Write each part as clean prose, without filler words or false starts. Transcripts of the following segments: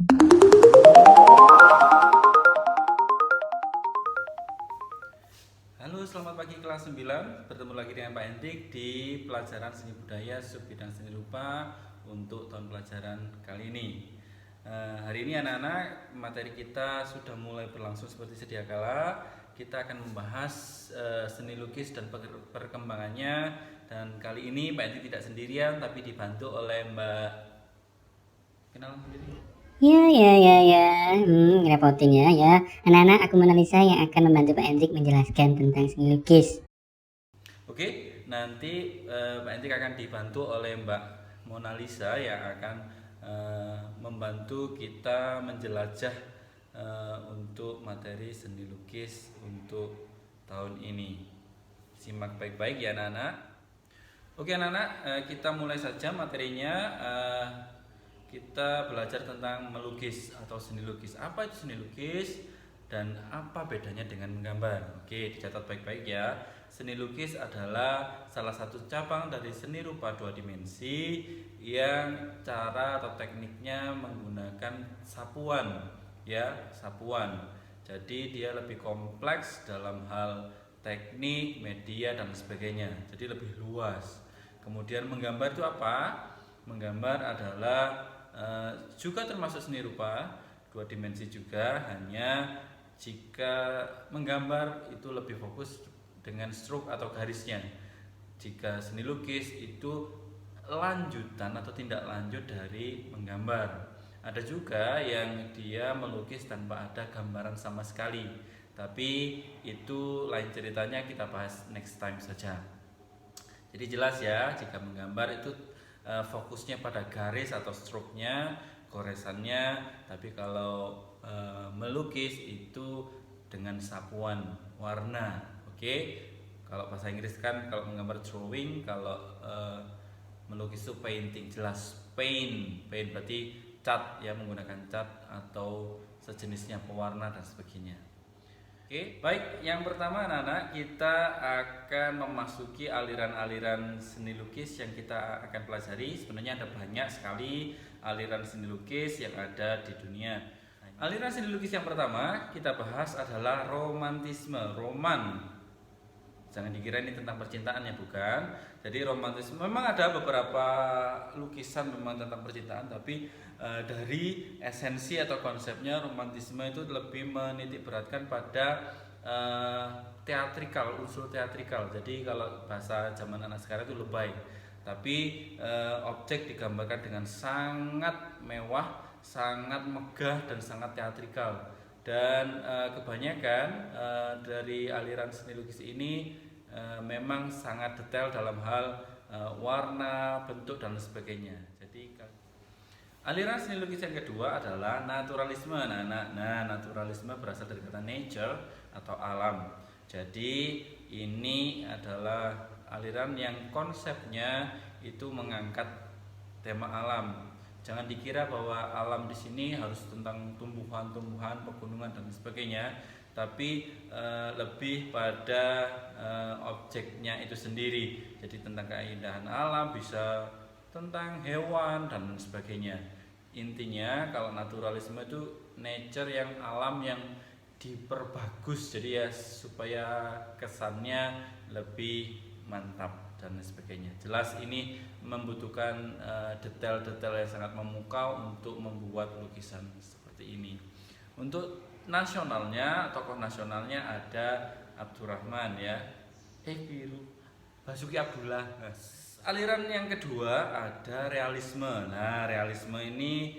Halo, selamat pagi kelas 9. Bertemu lagi dengan Pak Hendrik di pelajaran seni budaya sub bidang seni rupa untuk tahun pelajaran kali ini. Hari ini anak-anak, materi kita sudah mulai berlangsung seperti sedia kala. Kita akan membahas seni lukis dan perkembangannya. Dan kali ini Pak Hendrik tidak sendirian, tapi dibantu oleh Mbak. Kenal sendiri? Ya. Ngerepotin ya. Anak-anak, aku Monalisa yang akan membantu Pak Hendrik menjelaskan tentang seni lukis. Oke, nanti Pak Hendrik akan dibantu oleh Mbak Mona Lisa yang akan membantu kita menjelajah untuk materi seni lukis untuk tahun ini. Simak baik-baik ya anak-anak. Oke anak-anak, kita mulai saja materinya. Kita belajar tentang melukis atau seni lukis. Apa itu seni lukis dan apa bedanya dengan menggambar? Oke, dicatat baik-baik ya. Seni lukis adalah salah satu cabang dari seni rupa dua dimensi yang cara atau tekniknya menggunakan sapuan, ya, sapuan. Jadi dia lebih kompleks dalam hal teknik, media dan sebagainya. Jadi lebih luas. Kemudian menggambar itu apa? Menggambar adalah juga termasuk seni rupa dua dimensi juga, hanya jika menggambar itu lebih fokus dengan stroke atau garisnya. Jika seni lukis itu lanjutan atau tindak lanjut dari menggambar. Ada juga yang dia melukis tanpa ada gambaran sama sekali, tapi itu lain ceritanya, kita bahas next time saja. Jadi jelas ya, jika menggambar itu fokusnya pada garis atau stroke-nya, goresannya, tapi kalau melukis itu dengan sapuan warna. Oke. Kalau bahasa Inggris kan kalau menggambar drawing, kalau melukis itu painting. Jelas paint berarti cat ya, menggunakan cat atau sejenisnya pewarna dan sebagainya. Oke, baik. Yang pertama anak-anak, kita akan memasuki aliran-aliran seni lukis yang kita akan pelajari. Sebenarnya ada banyak sekali aliran seni lukis yang ada di dunia. Aliran seni lukis yang pertama kita bahas adalah romantisme, roman. Jangan dikira ini tentang percintaan ya, bukan. Jadi romantisme memang ada beberapa lukisan memang tentang percintaan, tapi dari esensi atau konsepnya romantisme itu lebih menitik beratkan pada teatrikal, unsur teatrikal. Jadi kalau bahasa zaman anak sekarang itu lebay. Tapi objek digambarkan dengan sangat mewah, sangat megah dan sangat teatrikal. Dan kebanyakan dari aliran seni lukis ini memang sangat detail dalam hal warna, bentuk dan sebagainya. Jadi aliran seni lukis yang kedua adalah naturalisme. Nah, naturalisme berasal dari kata nature atau alam. Jadi ini adalah aliran yang konsepnya itu mengangkat tema alam. Jangan dikira bahwa alam di sini harus tentang tumbuhan-tumbuhan, pegunungan dan sebagainya, tapi lebih pada objeknya itu sendiri. Jadi tentang keindahan alam, bisa tentang hewan dan sebagainya. Intinya kalau naturalisme itu nature yang alam yang diperbagus, jadi ya supaya kesannya lebih mantap dan sebagainya. Jelas ini membutuhkan detail-detail yang sangat memukau untuk membuat lukisan seperti ini. Untuk nasionalnya, tokoh nasionalnya ada Abdurrahman ya. Biru. Basuki Abdullah. Aliran yang kedua ada realisme. Nah, realisme ini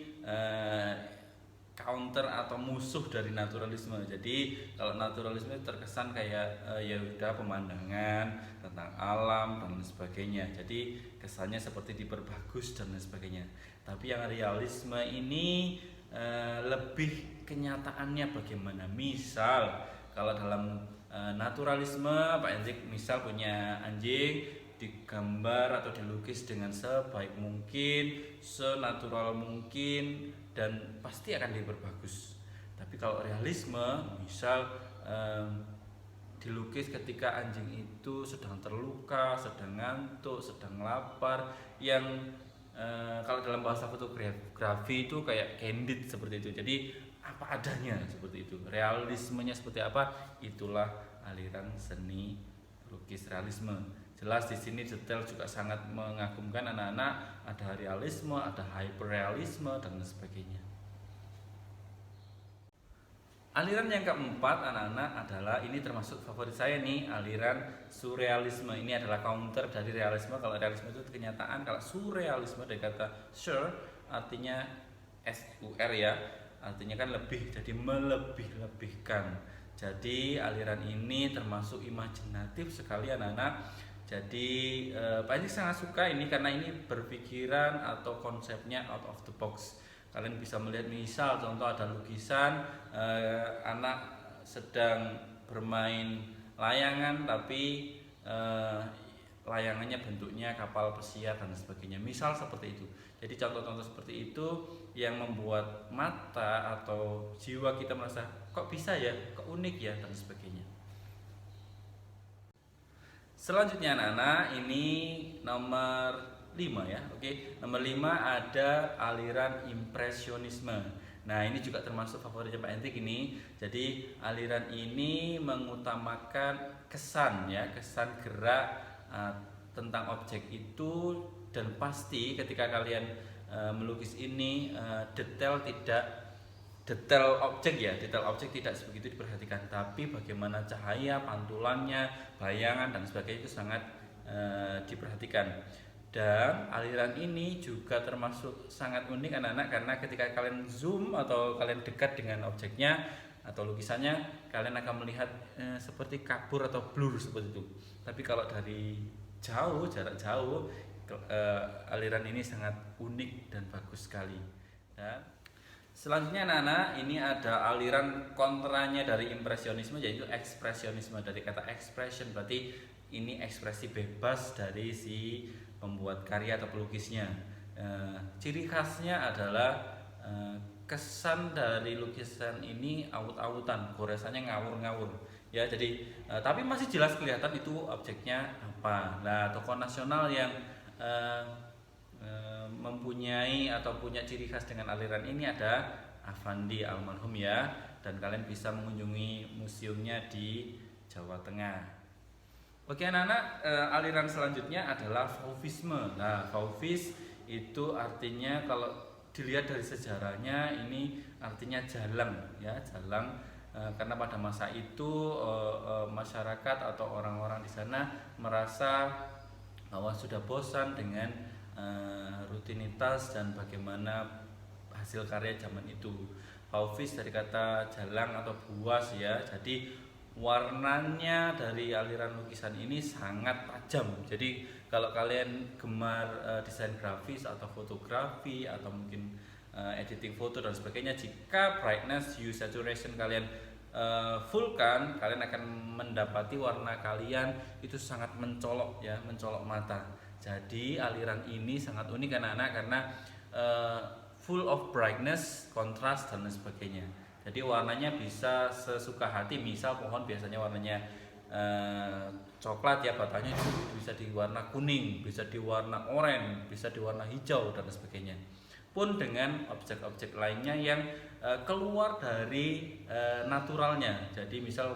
counter atau musuh dari naturalisme. Jadi kalau naturalisme terkesan kayak ya udah pemandangan tentang alam dan sebagainya. Jadi kesannya seperti diperbagus dan sebagainya. Tapi yang realisme ini lebih kenyataannya bagaimana. Misal kalau dalam naturalisme Pak Hendrik misal punya anjing, digambar atau dilukis dengan sebaik mungkin, senatural mungkin, dan pasti akan diperbagus. Tapi kalau realisme, misal dilukis ketika anjing itu sedang terluka, sedang ngantuk, sedang lapar, yang kalau dalam bahasa fotografi itu kayak candid seperti itu. Jadi apa adanya seperti itu. Realismenya seperti apa? Itulah aliran seni lukis realisme. Jelas di sini detail juga sangat mengagumkan anak-anak. Ada realisme, ada hyperrealisme dan sebagainya. Aliran yang keempat anak-anak adalah, ini termasuk favorit saya nih, aliran surrealisme. Ini adalah counter dari realisme. Kalau realisme itu kenyataan, kalau surrealisme dari kata sur artinya sur ya, artinya kan lebih, jadi melebih-lebihkan. Jadi aliran ini termasuk imajinatif sekali anak-anak. Jadi Pak Edi sangat suka ini karena ini berpikiran atau konsepnya out of the box. Kalian bisa melihat misal contoh ada lukisan anak sedang bermain layangan tapi layangannya bentuknya kapal pesiar dan sebagainya, misal seperti itu. Jadi contoh-contoh seperti itu yang membuat mata atau jiwa kita merasa kok bisa ya, kok unik ya dan sebagainya. Selanjutnya anak-anak, ini nomor 5 ya. Oke, nomor 5 ada aliran impresionisme. Nah, ini juga termasuk favoritnya Pak Hendrik ini. Jadi aliran ini mengutamakan kesan ya, kesan gerak tentang objek itu, dan pasti ketika kalian melukis ini detail objek tidak sebegitu diperhatikan, tapi bagaimana cahaya, pantulannya, bayangan dan sebagainya itu sangat diperhatikan. Dan aliran ini juga termasuk sangat unik anak-anak, karena ketika kalian zoom atau kalian dekat dengan objeknya atau lukisannya, kalian akan melihat seperti kabur atau blur seperti itu. Tapi kalau dari jauh, jarak jauh, aliran ini sangat unik dan bagus sekali. Dan selanjutnya anak-anak, ini ada aliran kontranya dari impresionisme, yaitu ekspresionisme. Dari kata expression berarti ini ekspresi bebas dari si pembuat karya atau pelukisnya. Ciri khasnya adalah kesan dari lukisan ini aut-autan, goresannya ngawur-ngawur ya. Jadi tapi masih jelas kelihatan itu objeknya apa. Nah, tokoh nasional yang mempunyai atau punya ciri khas dengan aliran ini ada Affandi almarhum ya, dan kalian bisa mengunjungi museumnya di Jawa Tengah. Oke anak-anak, aliran selanjutnya adalah Fauvisme. Nah, Fauvis itu artinya kalau dilihat dari sejarahnya ini artinya jalang ya, jalang. Karena pada masa itu masyarakat atau orang-orang di sana merasa bahwa sudah bosan dengan rutinitas dan bagaimana hasil karya zaman itu. Fauvis dari kata jalang atau buas ya. Jadi warnanya dari aliran lukisan ini sangat tajam. Jadi kalau kalian gemar desain grafis atau fotografi atau mungkin editing foto dan sebagainya, jika brightness hue saturation kalian fullkan, kalian akan mendapati warna kalian itu sangat mencolok ya, mencolok mata. Jadi aliran ini sangat unik anak-anak karena full of brightness, kontras dan sebagainya. Jadi warnanya bisa sesuka hati. Misal pohon biasanya warnanya coklat ya batangnya, itu bisa di warna kuning, bisa di warna oranye, bisa di warna hijau dan sebagainya. Pun dengan objek-objek lainnya yang keluar dari naturalnya. Jadi misal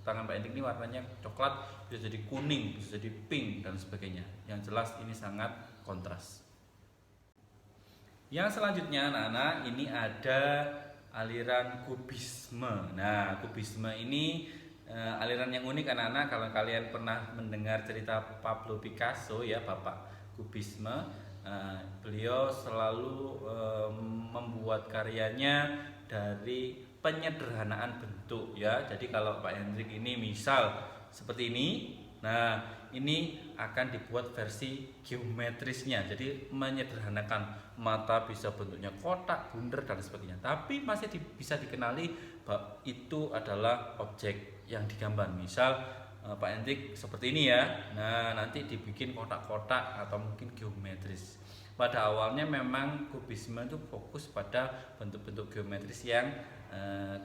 tangan Pak Hendrik ini warnanya coklat, bisa jadi kuning, bisa jadi pink dan sebagainya. Yang jelas ini sangat kontras. Yang selanjutnya anak-anak, ini ada aliran kubisme. Nah, kubisme ini aliran yang unik anak-anak. Kalau kalian pernah mendengar cerita Pablo Picasso ya, bapak kubisme, beliau selalu membuat karyanya dari penyederhanaan bentuk ya. Jadi kalau Pak Hendrik ini misal seperti ini, nah ini akan dibuat versi geometrisnya, jadi menyederhanakan. Mata bisa bentuknya kotak, bundar dan sebagainya, tapi masih bisa dikenali bahwa itu adalah objek yang digambar. Misal Pak Hendrik seperti ini ya, nah nanti dibikin kotak-kotak atau mungkin geometris. Pada awalnya memang kubisme itu fokus pada bentuk-bentuk geometris yang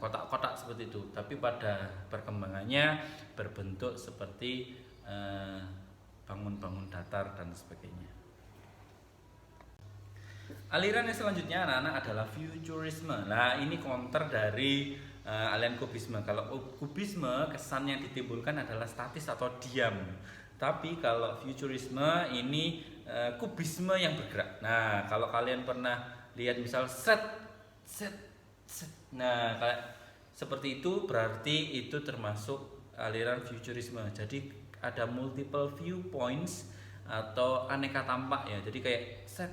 kotak-kotak seperti itu, tapi pada perkembangannya berbentuk seperti bangun-bangun datar dan sebagainya. Aliran yang selanjutnya anak-anak adalah futurisme. Nah, ini counter dari aliran kubisme. Kalau kubisme kesan yang ditimbulkan adalah statis atau diam. Tapi kalau futurisme ini kubisme yang bergerak. Nah, kalau kalian pernah lihat misal set. Nah, kayak seperti itu berarti itu termasuk aliran futurisme. Jadi ada multiple viewpoints atau aneka tampak ya. Jadi kayak set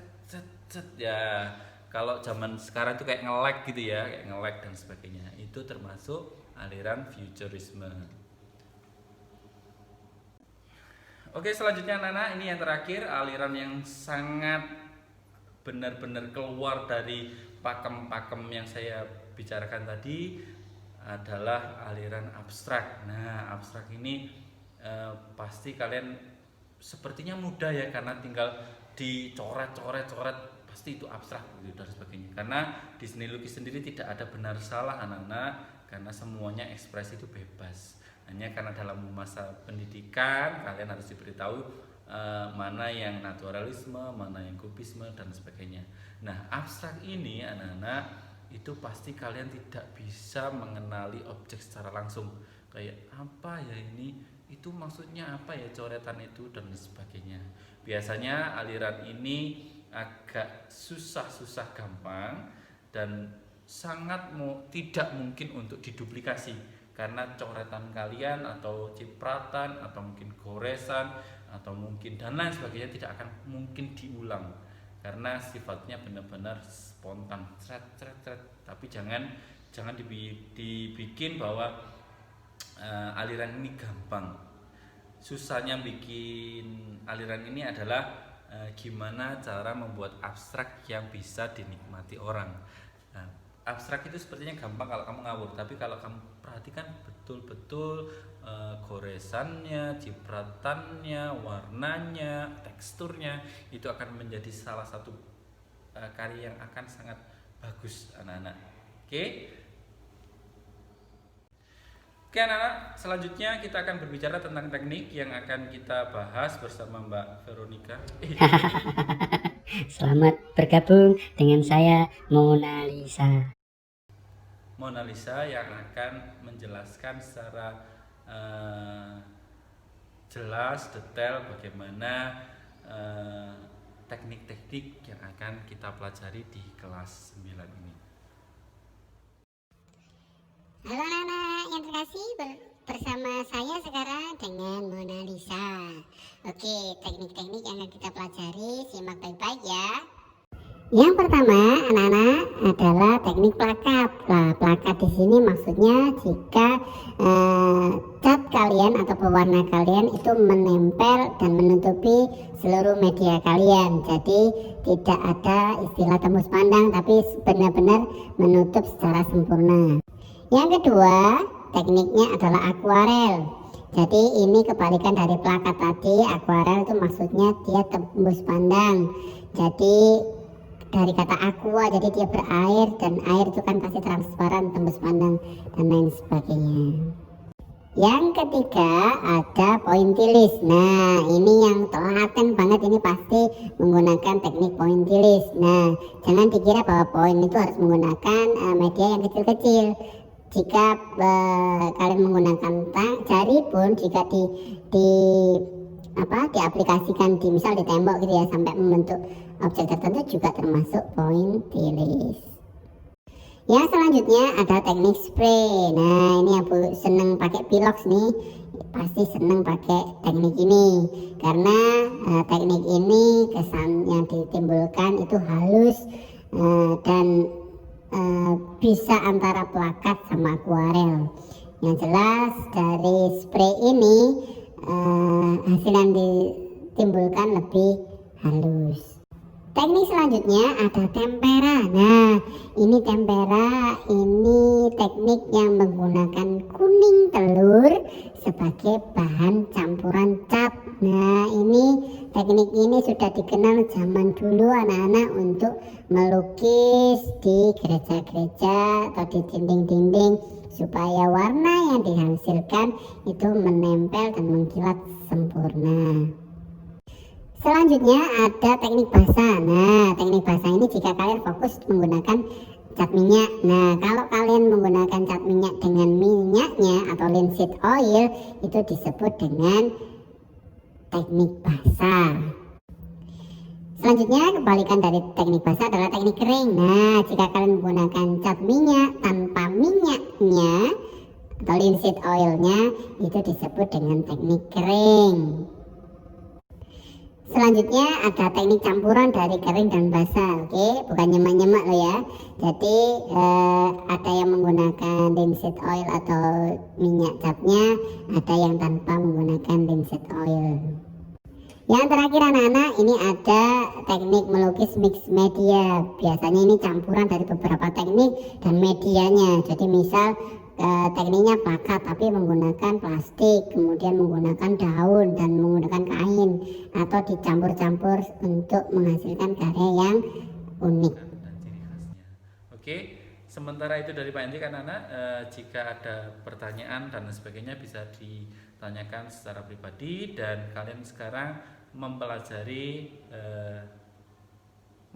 ya. Kalau zaman sekarang tuh kayak nge-lag gitu ya, kayak nge-lag dan sebagainya. Itu termasuk aliran futurisme. Oke, selanjutnya anak-anak, ini yang terakhir, aliran yang sangat benar-benar keluar dari pakem-pakem yang saya bicarakan tadi adalah aliran abstrak. Nah, abstrak ini pasti kalian sepertinya mudah ya, karena tinggal dicoret pasti itu abstrak gitu dan sebagainya. Karena di seni lukis sendiri tidak ada benar salah anak-anak, karena semuanya ekspresi itu bebas. Hanya karena dalam masa pendidikan kalian harus diberitahu mana yang naturalisme, mana yang kubisme dan sebagainya. Nah, abstrak ini anak-anak itu pasti kalian tidak bisa mengenali objek secara langsung. Kayak apa ya ini? Itu maksudnya apa ya coretan itu dan sebagainya. Biasanya aliran ini agak susah gampang dan sangat tidak mungkin untuk diduplikasi, karena coretan kalian atau cipratan atau mungkin goresan atau mungkin dan lain sebagainya tidak akan mungkin diulang, karena sifatnya benar-benar spontan, tapi jangan dibikin bahwa aliran ini gampang. Susahnya bikin aliran ini adalah gimana cara membuat abstrak yang bisa dinikmati orang. Nah, abstrak itu sepertinya gampang kalau kamu ngawur, tapi kalau kamu perhatikan betul-betul goresannya, cipratannya, warnanya, teksturnya, itu akan menjadi salah satu karya yang akan sangat bagus anak-anak. Oke anak-anak, selanjutnya kita akan berbicara tentang teknik yang akan kita bahas bersama Mbak Veronica. Selamat bergabung dengan saya, Mona Lisa. Mona Lisa yang akan menjelaskan secara jelas, detail bagaimana teknik-teknik yang akan kita pelajari di kelas 9 ini. Halo anak-anak yang terkasih, bersama saya sekarang dengan Mona Lisa. Oke, teknik-teknik yang akan kita pelajari, simak baik-baik ya. Yang pertama anak-anak adalah teknik plakat. Nah, plakat di sini maksudnya jika cat kalian atau pewarna kalian itu menempel dan menutupi seluruh media kalian. Jadi tidak ada istilah tembus pandang, tapi benar-benar menutup secara sempurna. Yang kedua, tekniknya adalah akuarel. Jadi ini kebalikan dari plakat tadi. Akuarel itu maksudnya dia tembus pandang. Jadi dari kata aqua, jadi dia berair, dan air itu kan pasti transparan, tembus pandang dan lain sebagainya. Yang ketiga ada pointillis. Nah, ini yang telaten banget, ini pasti menggunakan teknik pointillis. Nah, jangan dikira bahwa poin itu harus menggunakan media yang kecil-kecil. Jika kalian menggunakan jari pun, jika diaplikasikan di misal di tembok gitu ya, sampai membentuk objek tertentu juga termasuk pointillis. Yang selanjutnya ada teknik spray. Nah, ini yang seneng pakai pilox nih pasti seneng pakai teknik ini, karena teknik ini kesan yang ditimbulkan itu halus dan bisa antara plakat sama akuarel. Yang jelas dari spray ini hasil yang ditimbulkan lebih halus. Teknik selanjutnya ada tempera. Nah, ini tempera, ini teknik yang menggunakan kuning telur sebagai bahan campuran cat. Nah, ini teknik ini sudah dikenal zaman dulu anak-anak untuk melukis di gereja-gereja atau di dinding-dinding supaya warna yang dihasilkan itu menempel dan mengkilat sempurna. Selanjutnya ada teknik basah. Nah, teknik basah ini jika kalian fokus menggunakan cat minyak. Nah, kalau kalian menggunakan cat minyak dengan minyaknya atau linseed oil, itu disebut dengan teknik basah. Selanjutnya, kebalikan dari teknik basah adalah teknik kering. Nah, jika kalian menggunakan cat minyak tanpa minyaknya atau linseed oilnya, itu disebut dengan teknik kering. Selanjutnya ada teknik campuran dari kering dan basah. Oke, bukan nyemak-nyemak lo ya. Jadi ada yang menggunakan linseed oil atau minyak catnya, ada yang tanpa menggunakan linseed oil. Yang terakhir anak-anak, ini ada teknik melukis mix media. Biasanya ini campuran dari beberapa teknik dan medianya. Jadi misal tekniknya plakat tapi menggunakan plastik, kemudian menggunakan daun dan menggunakan kain, atau dicampur-campur untuk menghasilkan karya yang unik. Dan ciri khasnya. Oke, sementara itu dari Pak Hendrik anak-anak, jika ada pertanyaan dan sebagainya bisa ditanyakan secara pribadi, dan kalian sekarang mempelajari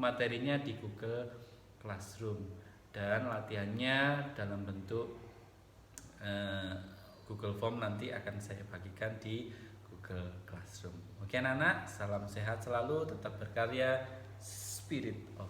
materinya di Google Classroom, dan latihannya dalam bentuk Google Form nanti akan saya bagikan di Google Classroom. Oke anak-anak, salam sehat selalu, tetap berkarya, spirit of